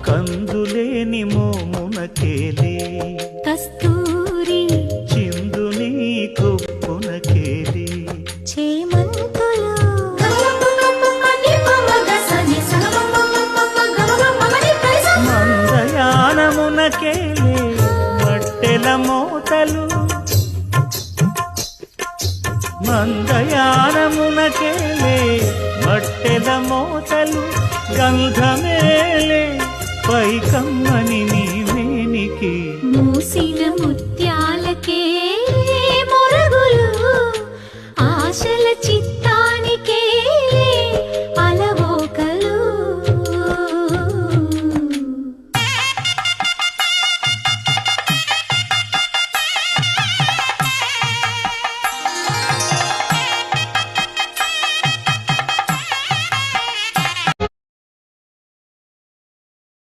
కందులేని మోమునకేలే కస్తూరి చిందుని కొప్పునకేలే చేమంతులు మందయానమునకేలే మట్టెల మోతలు మందయానమునకేలే మట్టెల మోతలు గంధమేలే పైకమ్మని నీ మేనికి మూసిన ముత్యాలకే మొరగులు ఆశల చిత్త